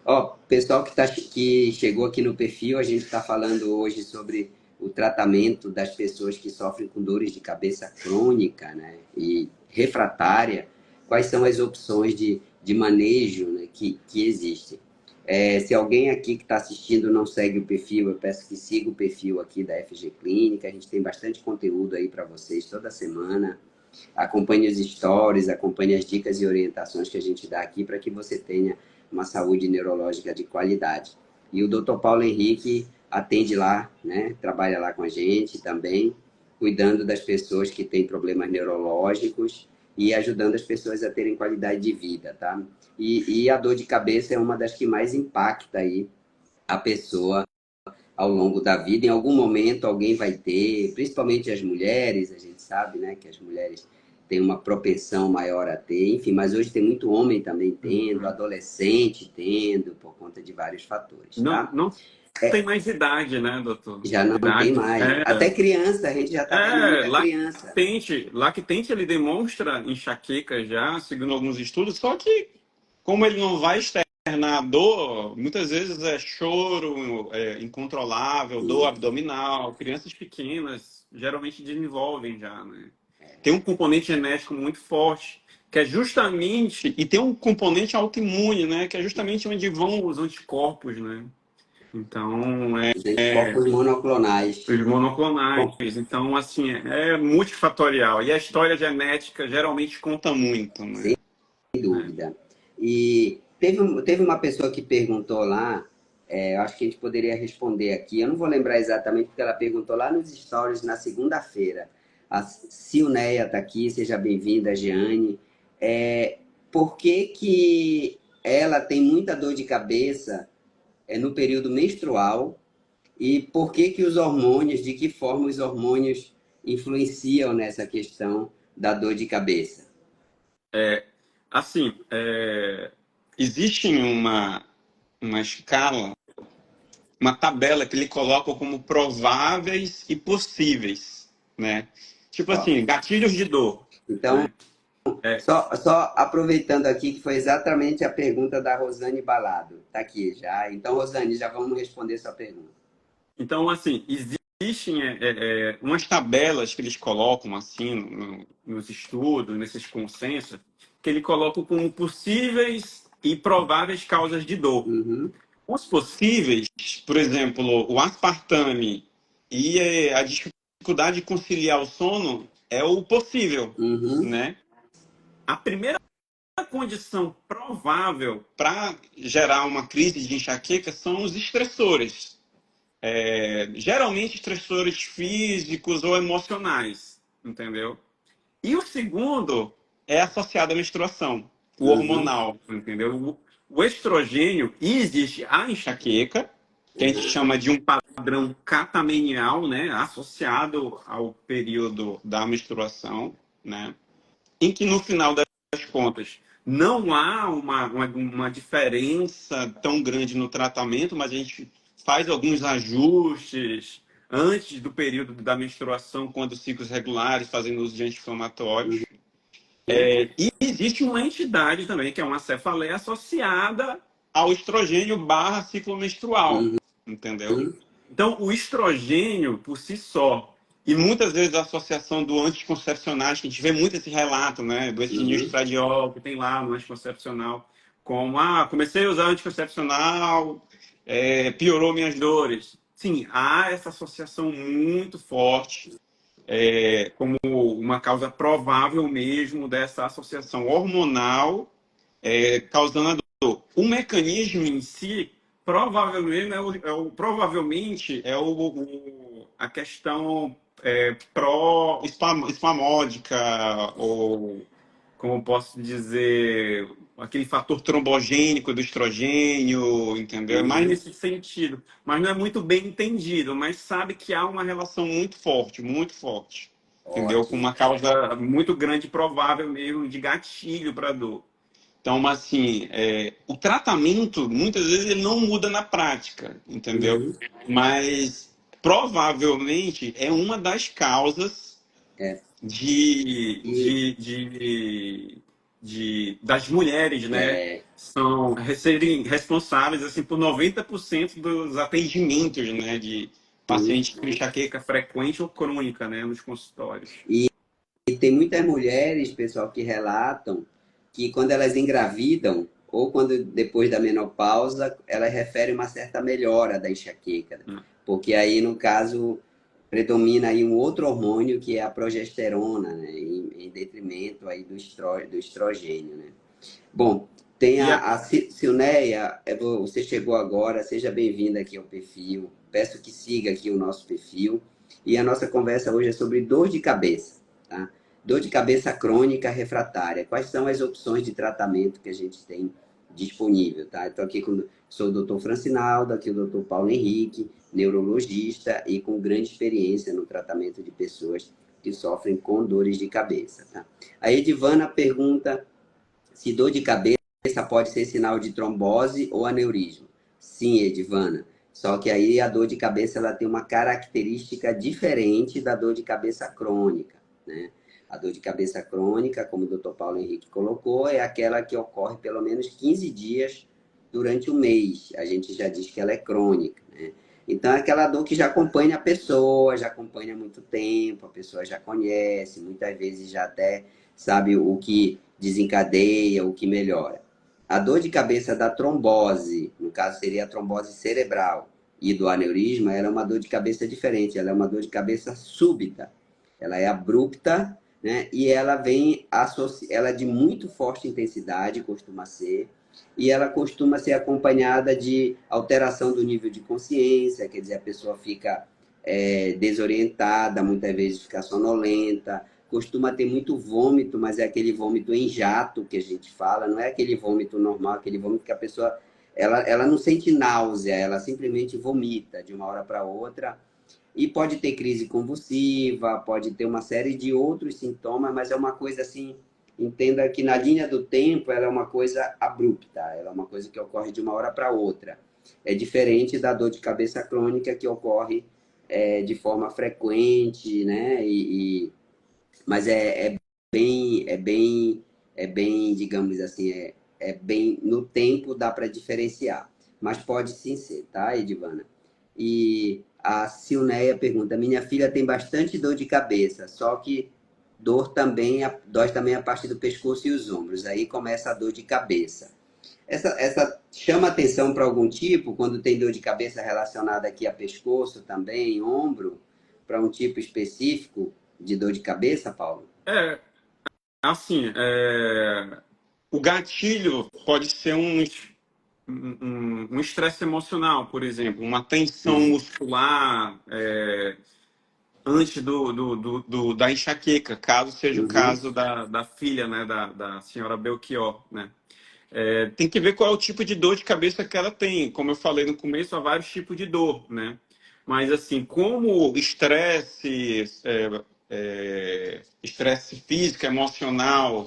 Speaker 1: Ó, pessoal que chegou aqui no perfil, a gente está falando hoje sobre o tratamento das pessoas que sofrem com dores de cabeça crônica, né, e refratária. Quais são as opções de manejo, né, que existem? Se alguém aqui que está assistindo não segue o perfil, eu peço que siga o perfil aqui da FG Clínica. A gente tem bastante conteúdo aí para vocês toda semana. Acompanhe os stories, acompanhe as dicas e orientações que a gente dá aqui para que você tenha uma saúde neurológica de qualidade. E o Dr. Paulo Henrique atende lá, né? Trabalha lá com a gente também, cuidando das pessoas que têm problemas neurológicos e ajudando as pessoas a terem qualidade de vida, tá? E a dor de cabeça é uma das que mais impacta aí a pessoa ao longo da vida. Em algum momento alguém vai ter, principalmente as mulheres, a gente sabe, né, que as mulheres têm uma propensão maior a ter, enfim, mas hoje tem muito homem também tendo,
Speaker 2: Uhum.
Speaker 1: adolescente tendo, por conta de vários fatores,
Speaker 2: Não,
Speaker 1: tá?
Speaker 2: não tem mais idade, né, doutor?
Speaker 1: Já não tem
Speaker 2: Idade.
Speaker 1: mais. Até criança, a gente já está vendo muita criança.
Speaker 2: Lá que tente ele demonstra enxaqueca já, segundo alguns estudos, só que como ele não vai externar dor, muitas vezes é choro incontrolável, dor
Speaker 1: Sim,
Speaker 2: abdominal. Crianças pequenas geralmente desenvolvem já, né? Tem um componente genético muito forte, que é justamente, e tem um componente autoimune, né? Que é justamente onde vão os anticorpos, né? Então,
Speaker 1: os anticorpos monoclonais.
Speaker 2: os
Speaker 1: Bom,
Speaker 2: monoclonais. Então, assim, é multifatorial. E a história genética geralmente conta muito,
Speaker 1: sem
Speaker 2: né?
Speaker 1: dúvida. E teve uma pessoa que perguntou lá, eu acho que a gente poderia responder aqui. Eu não vou lembrar exatamente porque ela perguntou lá nos stories na segunda-feira. A Silneia está aqui, seja bem-vinda, Jeane. É, por que que ela tem muita dor de cabeça no período menstrual e por que que os hormônios, de que forma os hormônios influenciam nessa questão da dor de cabeça?
Speaker 2: Assim, existe uma escala, uma tabela que ele coloca como prováveis e possíveis, né? Tipo
Speaker 1: Ó,
Speaker 2: assim, gatilhos de dor,
Speaker 1: então,
Speaker 2: né? É,
Speaker 1: só aproveitando aqui que foi exatamente a pergunta da Rosane Balado. Tá aqui já. Então, Rosane, já vamos responder sua pergunta.
Speaker 2: então, assim, existem umas tabelas que eles colocam, assim, nos estudos, nesses consensos, que ele coloca como possíveis e prováveis causas de dor.
Speaker 1: Uhum,
Speaker 2: Os possíveis, por exemplo, o aspartame e a dificuldade de conciliar o sono é o possível,
Speaker 1: uhum,
Speaker 2: né? A primeira condição provável para gerar uma crise de enxaqueca são os estressores. Geralmente estressores físicos ou emocionais, entendeu? E o segundo é associado à menstruação, o
Speaker 1: uhum,
Speaker 2: hormonal, entendeu? O estrogênio, e existe a enxaqueca, que a gente chama de um padrão catamenial, né, associado ao período da menstruação, né, em que no final das contas não há uma diferença tão grande no tratamento, mas a gente faz alguns ajustes antes do período da menstruação, quando os ciclos regulares, fazendo uso de anti-inflamatórios. E existe uma entidade também, que é uma cefaleia associada ao estrogênio barra ciclo menstrual,
Speaker 1: uhum,
Speaker 2: entendeu? Então, o estrogênio, por si só, e muitas vezes a associação do anticoncepcionais, que a gente vê muito esse relato, né, do etidinil
Speaker 1: uhum.
Speaker 2: estradiol, que tem lá no anticoncepcional, como, comecei a usar anticoncepcional, piorou minhas dores. Sim, há essa associação muito forte como uma causa provável mesmo dessa associação hormonal causando a dor. O mecanismo em si provavelmente provavelmente é a questão pró-espasmódica ou como posso dizer, aquele fator trombogênico do estrogênio, entendeu? É mais
Speaker 1: Uhum.
Speaker 2: nesse sentido. Mas não é muito bem entendido, mas sabe que há uma relação muito forte, entendeu? Com
Speaker 1: Ótimo.
Speaker 2: uma causa muito grande, provável mesmo, de gatilho para dor. Então, assim, o tratamento, muitas vezes, ele não muda na prática, entendeu?
Speaker 1: Uhum.
Speaker 2: Mas, provavelmente, é uma das causas
Speaker 1: É. E
Speaker 2: das mulheres, né?
Speaker 1: é,
Speaker 2: São serem responsáveis assim, por 90% dos atendimentos, né? De
Speaker 1: sim.
Speaker 2: pacientes com enxaqueca frequente ou crônica, né? Nos consultórios.
Speaker 1: E tem muitas mulheres, pessoal, que relatam que quando elas engravidam ou quando depois da menopausa, elas referem uma certa melhora da enxaqueca, né? Porque aí, no caso, predomina aí um outro hormônio que é a progesterona, né? Em detrimento aí do estrogênio, né? Bom, tem
Speaker 2: E
Speaker 1: a Silneia, você chegou agora, seja bem-vinda aqui ao perfil. Peço que siga aqui o nosso perfil. E a nossa conversa hoje é sobre dor de cabeça, tá? Dor de cabeça crônica refratária. Quais são as opções de tratamento que a gente tem disponível, tá? Estou aqui com sou o doutor Francinaldo, aqui o doutor Paulo Henrique, neurologista e com grande experiência no tratamento de pessoas que sofrem com dores de cabeça, tá? A Edivana pergunta se dor de cabeça pode ser sinal de trombose ou aneurisma. Sim, Edivana. Só que aí a dor de cabeça ela tem uma característica diferente da dor de cabeça crônica, né? A dor de cabeça crônica, como o Dr. Paulo Henrique colocou, é aquela que ocorre pelo menos 15 dias durante o mês. A gente já diz que ela é crônica, né? Então, é aquela dor que já acompanha a pessoa, já acompanha há muito tempo, a pessoa já conhece, muitas vezes já até sabe o que desencadeia, o que melhora. A dor de cabeça da trombose, no caso seria a trombose cerebral, e do aneurisma, ela é uma dor de cabeça diferente, ela é uma dor de cabeça súbita. Ela é abrupta, né? E ela ela é de muito forte intensidade, costuma ser, e ela costuma ser acompanhada de alteração do nível de consciência, quer dizer, a pessoa fica desorientada, muitas vezes fica sonolenta, costuma ter muito vômito, mas é aquele vômito em jato que a gente fala, não é aquele vômito normal, aquele vômito que a pessoa ela não sente náusea, ela simplesmente vomita de uma hora para outra. E pode ter crise convulsiva, pode ter uma série de outros sintomas, mas é uma coisa assim, entenda que na linha do tempo ela é uma coisa abrupta, ela é uma coisa que ocorre de uma hora para outra. É diferente da dor de cabeça crônica que ocorre de forma frequente, né? Mas é bem, digamos assim, é bem no tempo dá para diferenciar. Mas pode sim ser, tá, Edivana? E a Silneia pergunta: minha filha tem bastante dor de cabeça, só que dói também a parte do pescoço e os ombros. Aí começa a dor de cabeça. Essa chama atenção para algum tipo, quando tem dor de cabeça relacionada aqui a pescoço também, ombro, para um tipo específico de dor de cabeça, Paulo?
Speaker 2: é assim, o gatilho pode ser um estresse emocional, por exemplo, uma tensão
Speaker 1: Uhum,
Speaker 2: muscular antes da enxaqueca, caso seja o
Speaker 1: uhum,
Speaker 2: caso da filha, né, da senhora Belchior, né? Tem que ver qual é o tipo de dor de cabeça que ela tem. Como eu falei no começo, há vários tipos de dor, né? Mas, assim, como estresse físico, emocional,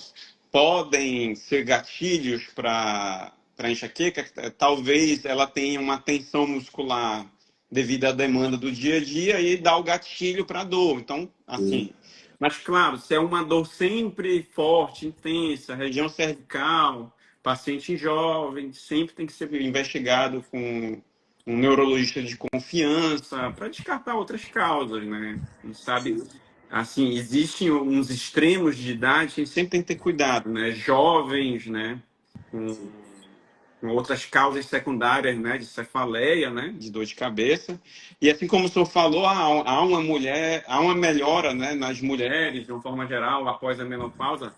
Speaker 2: podem ser gatilhos para enxaqueca, talvez ela tenha uma tensão muscular devido à demanda do dia a dia e dá o gatilho para a dor. Então,
Speaker 1: uhum.
Speaker 2: assim, mas claro, se é uma dor sempre forte, intensa, região cervical, paciente jovem, sempre tem que ser investigado com um neurologista de confiança para descartar outras causas, né? A gente sabe, assim, existem uns extremos de idade que a gente sempre tem que ter cuidado, né? Jovens, né? Com outras causas secundárias, né, de cefaleia, né, de dor de cabeça. E assim como o senhor falou, há uma melhora, né, nas mulheres, de uma forma geral, após a menopausa.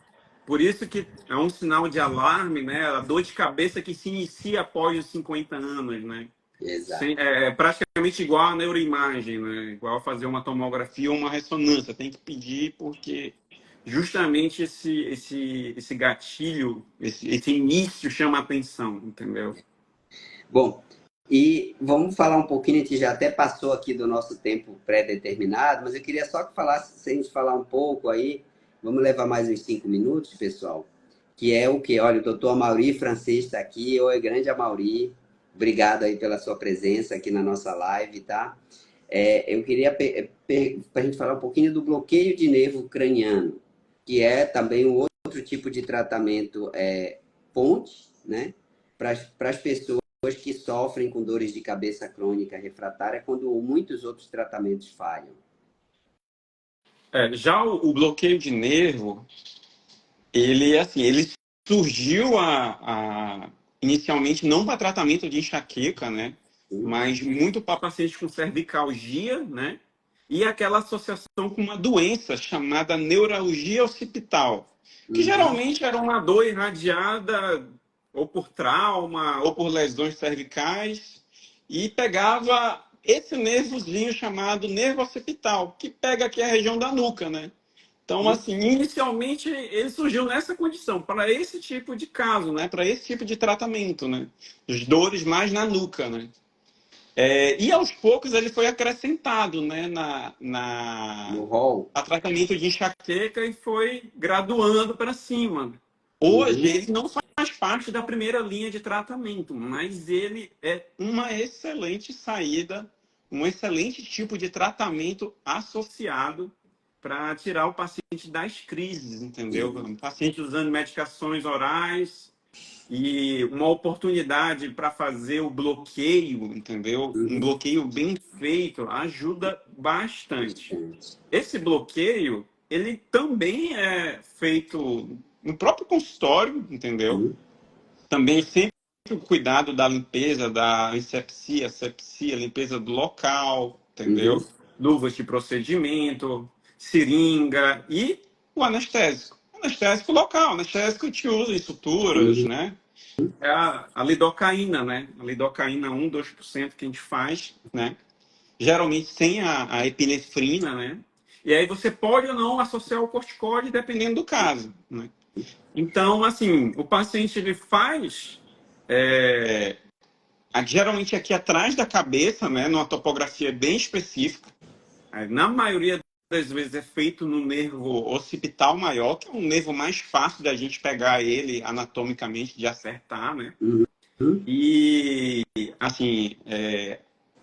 Speaker 2: Por isso que é um sinal de alarme, né, a dor de cabeça que se inicia após os 50 anos, né.
Speaker 1: Exato.
Speaker 2: É praticamente igual a neuroimagem, né, igual a fazer uma tomografia ou uma ressonância. Tem que pedir porque justamente esse gatilho, esse início chama a atenção, entendeu?
Speaker 1: Bom, e vamos falar um pouquinho, a gente já até passou aqui do nosso tempo pré-determinado, mas eu queria só que falasse, se a gente falar um pouco aí, vamos levar mais uns 5 minutos, pessoal, que é o que? Olha, o doutor Amaury Francês está aqui. Oi, grande Amaury, obrigado aí pela sua presença aqui na nossa live, tá? Eu queria para a gente falar um pouquinho do bloqueio de nervo craniano, que é também um outro tipo de tratamento ponte, né? Para as pessoas que sofrem com dores de cabeça crônica refratária, quando muitos outros tratamentos falham.
Speaker 2: Já o bloqueio de nervo, ele assim, ele surgiu inicialmente não para tratamento de enxaqueca, né?
Speaker 1: Sim.
Speaker 2: Mas muito para pacientes com cervicalgia, né? e aquela associação com uma doença chamada neuralgia occipital, que
Speaker 1: Uhum.
Speaker 2: geralmente era uma dor irradiada ou por trauma ou por lesões cervicais e pegava esse nervozinho chamado nervo occipital, que pega aqui a região da nuca, né? Então,
Speaker 1: Uhum.
Speaker 2: assim, inicialmente ele surgiu nessa condição, para esse tipo de caso, né? Para esse tipo de tratamento, né? As dores mais na nuca, né? E aos poucos ele foi acrescentado, né,
Speaker 1: No hall.
Speaker 2: a tratamento de enxaqueca e foi graduando para cima. Hoje
Speaker 1: Uhum.
Speaker 2: ele não faz parte da primeira linha de tratamento, mas ele é uma excelente saída, um excelente tipo de tratamento associado para tirar o paciente das crises, entendeu? O paciente usando medicações orais e uma oportunidade para fazer o bloqueio, entendeu? Um
Speaker 1: Uhum.
Speaker 2: bloqueio bem feito ajuda bastante.
Speaker 1: Bastante.
Speaker 2: Esse bloqueio, ele também é feito no próprio consultório, entendeu?
Speaker 1: Uhum.
Speaker 2: Também sempre o cuidado da limpeza, da asepsia, asepsia, limpeza do local,
Speaker 1: Uhum.
Speaker 2: entendeu? Luvas de procedimento, seringa e o anestésico. Anestésico local, anestésico que te usa em suturas,
Speaker 1: Uhum.
Speaker 2: né? É a lidocaína, né? A lidocaína 1, 2% que a gente faz, né? Geralmente sem a epinefrina, né? E aí você pode ou não associar o corticóide dependendo do caso, né? Então, assim, o paciente ele faz geralmente aqui atrás da cabeça, né? Numa topografia bem específica. Na maioria das vezes é feito no nervo occipital maior, que é um nervo mais fácil da gente pegar ele anatomicamente de acertar, né?
Speaker 1: Uhum.
Speaker 2: E, assim,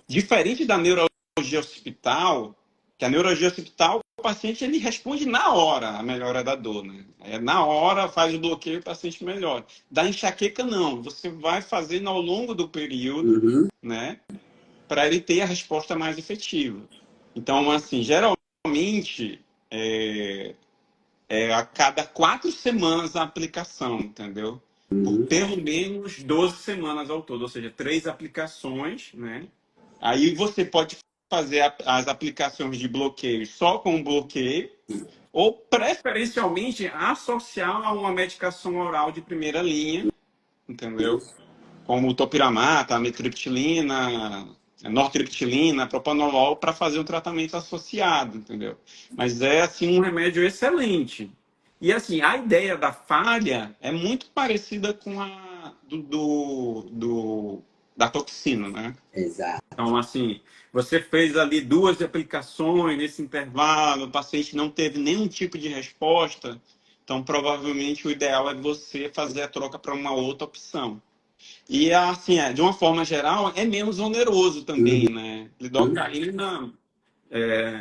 Speaker 2: diferente da neurologia occipital, que a neurologia occipital, o paciente ele responde na hora a melhora da dor, né? Na hora faz o bloqueio e o paciente melhora. Da enxaqueca, não. Você vai fazendo ao longo do período,
Speaker 1: Uhum.
Speaker 2: né? Para ele ter a resposta mais efetiva. Então, assim, geralmente a cada 4 semanas a aplicação, entendeu? Por
Speaker 1: Uhum.
Speaker 2: pelo menos 12 semanas ao todo, ou seja, 3 aplicações, né? Aí você pode fazer as aplicações de bloqueio só com o bloqueio, ou preferencialmente associar a uma medicação oral de primeira linha, entendeu? Como o topiramata, a amitriptilina, a nortriptilina, propanolol, para fazer um tratamento associado, entendeu? Mas é, assim, um remédio excelente. E, assim, a ideia da falha é muito parecida com a da toxina, né?
Speaker 1: Exato.
Speaker 2: Então, assim, você fez ali 2 aplicações nesse intervalo, o paciente não teve nenhum tipo de resposta, então provavelmente o ideal é você fazer a troca para uma outra opção. E assim, de uma forma geral, é menos oneroso
Speaker 1: Uhum.
Speaker 2: também, né? Lidocaína,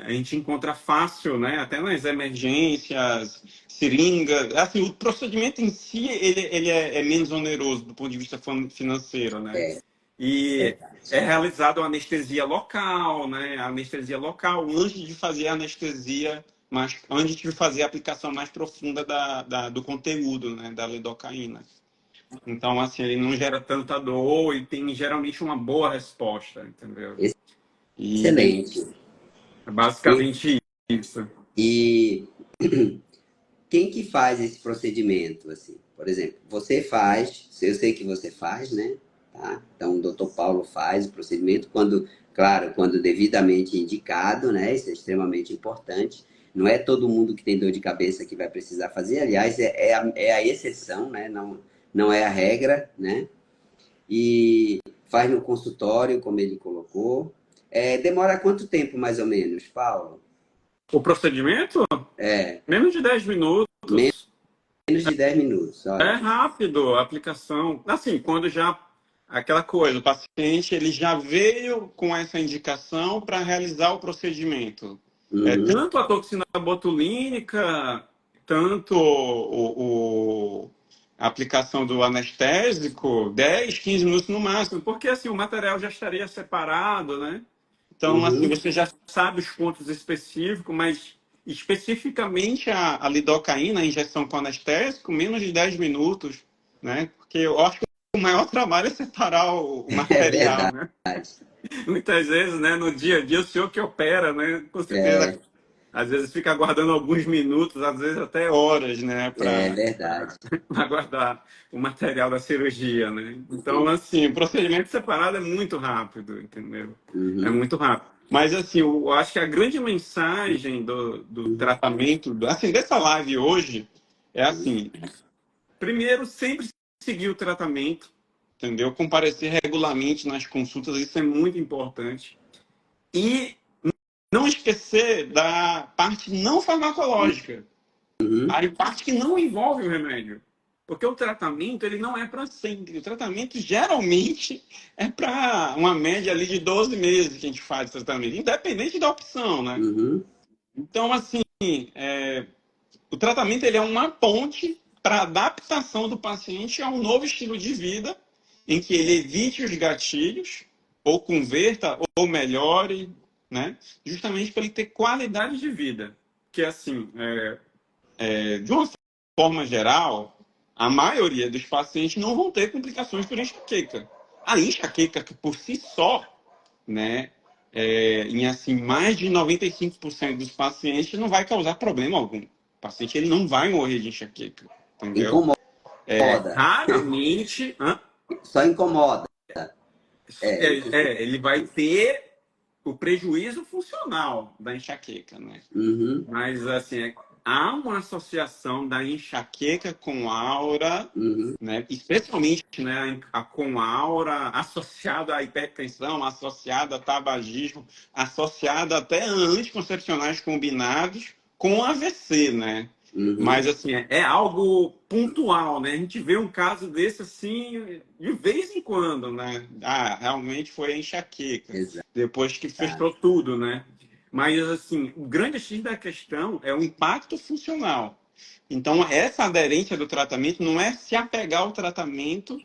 Speaker 2: a gente encontra fácil, né? Até nas emergências, seringa. Assim, o procedimento em si, ele é menos oneroso do ponto de vista financeiro, né?
Speaker 1: É
Speaker 2: E é
Speaker 1: verdade.
Speaker 2: realizado a anestesia local, né? A anestesia local antes de fazer a anestesia, mas antes de fazer a aplicação mais profunda do conteúdo, né? Da lidocaína. Então, assim, ele não gera tanta dor e tem geralmente uma boa resposta, entendeu? E
Speaker 1: Excelente.
Speaker 2: é
Speaker 1: E,
Speaker 2: basicamente isso.
Speaker 1: e quem que faz esse procedimento, assim? Por exemplo, você faz, eu sei que você faz, né? Tá? Então, o doutor Paulo faz o procedimento quando, claro, quando devidamente indicado, né? Isso é extremamente importante. Não é todo mundo que tem dor de cabeça que vai precisar fazer, aliás, é a exceção, né? Não, não é a regra, né? E faz no consultório, como ele colocou. Demora quanto tempo, mais ou menos, Paulo?
Speaker 2: O procedimento?
Speaker 1: É,
Speaker 2: Menos de 10 minutos.
Speaker 1: menos de 10 minutos,
Speaker 2: É
Speaker 1: olha.
Speaker 2: rápido a aplicação. Assim, quando já. Aquela coisa, o paciente ele já veio com essa indicação para realizar o procedimento.
Speaker 1: Uhum.
Speaker 2: Tanto a toxina botulínica, tanto a aplicação do anestésico, 10, 15 minutos no máximo, porque assim, o material já estaria separado, né? Então, assim,
Speaker 1: Uhum.
Speaker 2: você já sabe os pontos específicos, mas especificamente a lidocaína, a injeção com anestésico, menos de 10 minutos, né? Porque eu acho que o maior trabalho é separar o
Speaker 1: É
Speaker 2: material,
Speaker 1: verdade.
Speaker 2: né? Muitas vezes, né, no dia a dia, o senhor que opera, né, com certeza,
Speaker 1: É,
Speaker 2: às vezes fica aguardando alguns minutos, às vezes até horas, né,
Speaker 1: é
Speaker 2: para
Speaker 1: verdade.
Speaker 2: aguardar o material da cirurgia, né? Então,
Speaker 1: Sim.
Speaker 2: assim, o procedimento separado é muito rápido, entendeu? É
Speaker 1: Uhum,
Speaker 2: muito rápido. Mas, assim, eu acho que a grande mensagem do
Speaker 1: uhum,
Speaker 2: tratamento, assim, dessa live hoje, é
Speaker 1: uhum,
Speaker 2: assim, primeiro, sempre seguir o tratamento, entendeu? Comparecer regularmente nas consultas, isso é muito importante. E não esquecer da parte não farmacológica,
Speaker 1: uhum,
Speaker 2: a parte que não envolve o remédio. Porque o tratamento, ele não é para sempre. O tratamento, geralmente, é para uma média ali de 12 meses que a gente faz o tratamento, independente da opção, né?
Speaker 1: uhum,
Speaker 2: Então, assim, o tratamento ele é uma ponte para adaptação do paciente a um novo estilo de vida, em que ele evite os gatilhos, ou converta, ou melhore, né? Justamente para ele ter qualidade de vida. Que, assim, de uma forma geral, a maioria dos pacientes não vão ter complicações por enxaqueca. A enxaqueca, que por si só, né, em assim, mais de 95% dos pacientes não vai causar problema algum. O paciente ele não vai morrer de enxaqueca, entendeu?
Speaker 1: incomoda.
Speaker 2: Raramente,
Speaker 1: Só incomoda. É,
Speaker 2: ele vai ter o prejuízo funcional da enxaqueca, né?
Speaker 1: uhum,
Speaker 2: Mas, assim, há uma associação da enxaqueca com aura,
Speaker 1: uhum,
Speaker 2: né? Especialmente, né, com aura associada à hipertensão, associada a tabagismo, associada até a anticoncepcionais combinados com AVC, né? Mas,
Speaker 1: uhum,
Speaker 2: assim, é algo pontual, né? A gente vê um caso desse, assim, de vez em quando, né? Ah, realmente foi a enxaqueca,
Speaker 1: exato.
Speaker 2: depois que fechou tudo, né? Mas, assim, o grande X da questão é o impacto funcional. Então, essa aderência do tratamento não é se apegar ao tratamento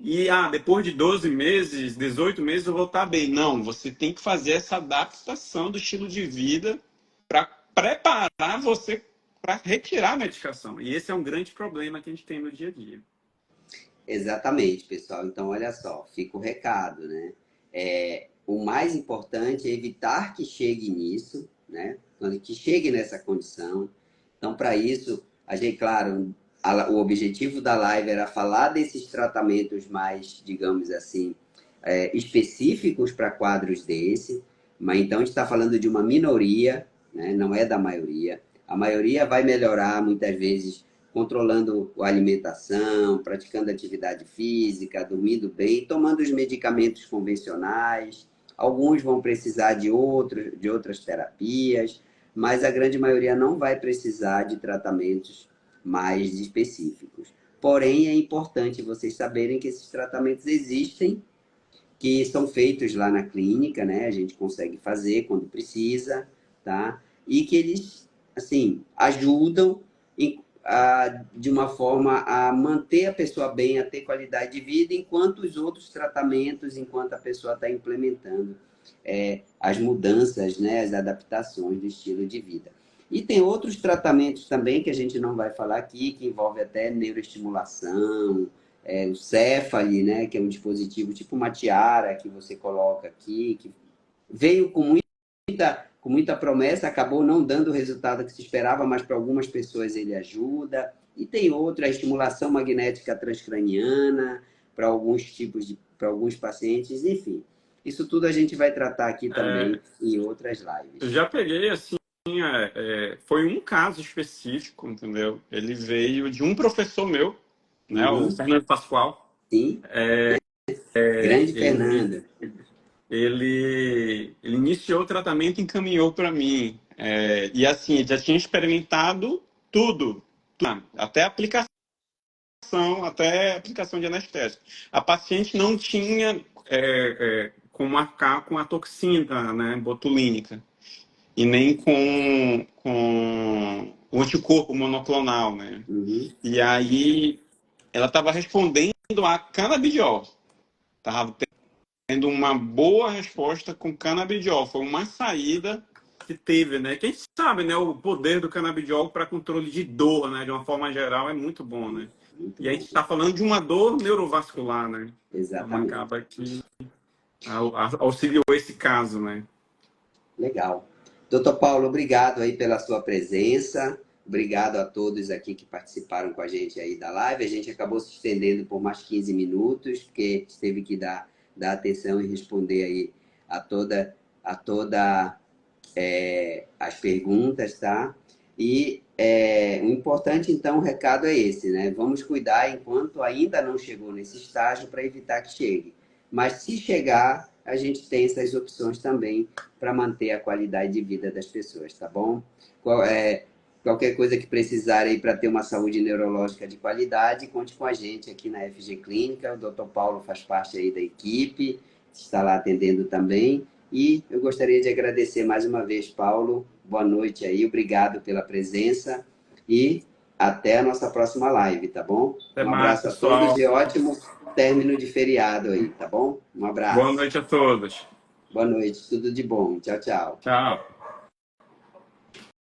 Speaker 2: e, depois de 12 meses, 18 meses, eu vou estar bem. Não, você tem que fazer essa adaptação do estilo de vida para preparar você para retirar a medicação. E esse é um grande problema que a gente tem no dia a dia.
Speaker 1: Exatamente, pessoal. Então, olha só, fica o recado, né? O mais importante é evitar que chegue nisso, né? Que chegue nessa condição. Então, para isso, a gente, claro, o objetivo da live era falar desses tratamentos mais, digamos assim, específicos para quadros desse, mas então a gente está falando de uma minoria, né? Não é da maioria. A maioria vai melhorar muitas vezes controlando a alimentação, praticando atividade física, dormindo bem, tomando os medicamentos convencionais. Alguns vão precisar de outras terapias, mas a grande maioria não vai precisar de tratamentos mais específicos. Porém, é importante vocês saberem que esses tratamentos existem, que são feitos lá na clínica, né? A gente consegue fazer quando precisa, tá? E que eles, assim, ajudam de uma forma a manter a pessoa bem, a ter qualidade de vida, enquanto os outros tratamentos, enquanto a pessoa está implementando as mudanças, né? As adaptações do estilo de vida. E tem outros tratamentos também que a gente não vai falar aqui, que envolve até neuroestimulação, o Cephali, né, que é um dispositivo tipo uma tiara que você coloca aqui, que veio com muita promessa, acabou não dando o resultado que se esperava, mas para algumas pessoas ele ajuda. E tem outra, a estimulação magnética transcraniana, para alguns para alguns pacientes, enfim. Isso tudo a gente vai tratar aqui também em outras
Speaker 2: Eu
Speaker 1: lives.
Speaker 2: já peguei, assim, foi um caso específico, entendeu? Ele veio de um professor meu, né, o
Speaker 1: Uhum.
Speaker 2: Fernando Pascoal.
Speaker 1: Sim, grande
Speaker 2: Ele,
Speaker 1: Fernanda.
Speaker 2: ele iniciou o tratamento e encaminhou para mim. E assim, ele já tinha experimentado tudo, até aplicação, até aplicação de anestésico. A paciente não tinha como marcar com a toxina, né, botulínica, e nem com o anticorpo monoclonal, né?
Speaker 1: Uhum.
Speaker 2: E aí ela estava respondendo a canabidiol. Estava tendo uma boa resposta com canabidiol. Foi uma saída que teve, né? Quem sabe, né? O poder do canabidiol para controle de dor, né? De uma forma geral, é muito bom, né?
Speaker 1: Muito
Speaker 2: E a gente
Speaker 1: bom.
Speaker 2: está falando de uma dor neurovascular, né? Então
Speaker 1: Exatamente.
Speaker 2: acaba que auxiliou esse caso, né?
Speaker 1: Legal. Doutor Paulo, obrigado aí pela sua presença. Obrigado a todos aqui que participaram com a gente aí da live. A gente acabou se estendendo por mais 15 minutos, porque teve que dar atenção e responder aí a toda as perguntas, tá? E o importante, então, o recado é esse, né? Vamos cuidar enquanto ainda não chegou nesse estágio para evitar que chegue. Mas se chegar, a gente tem essas opções também para manter a qualidade de vida das pessoas, tá bom? Qualquer coisa que precisarem para ter uma saúde neurológica de qualidade, conte com a gente aqui na FG Clínica. O Dr. Paulo faz parte aí da equipe, está lá atendendo também. E eu gostaria de agradecer mais uma vez, Paulo. Boa noite aí, obrigado pela presença e até a nossa próxima live, tá bom?
Speaker 2: Até
Speaker 1: Um
Speaker 2: mais,
Speaker 1: abraço a todos
Speaker 2: pessoal.
Speaker 1: e ótimo término de feriado aí, tá bom? Um
Speaker 2: Boa
Speaker 1: abraço.
Speaker 2: noite a todos.
Speaker 1: Boa noite, tudo de bom. Tchau, tchau.
Speaker 2: Tchau.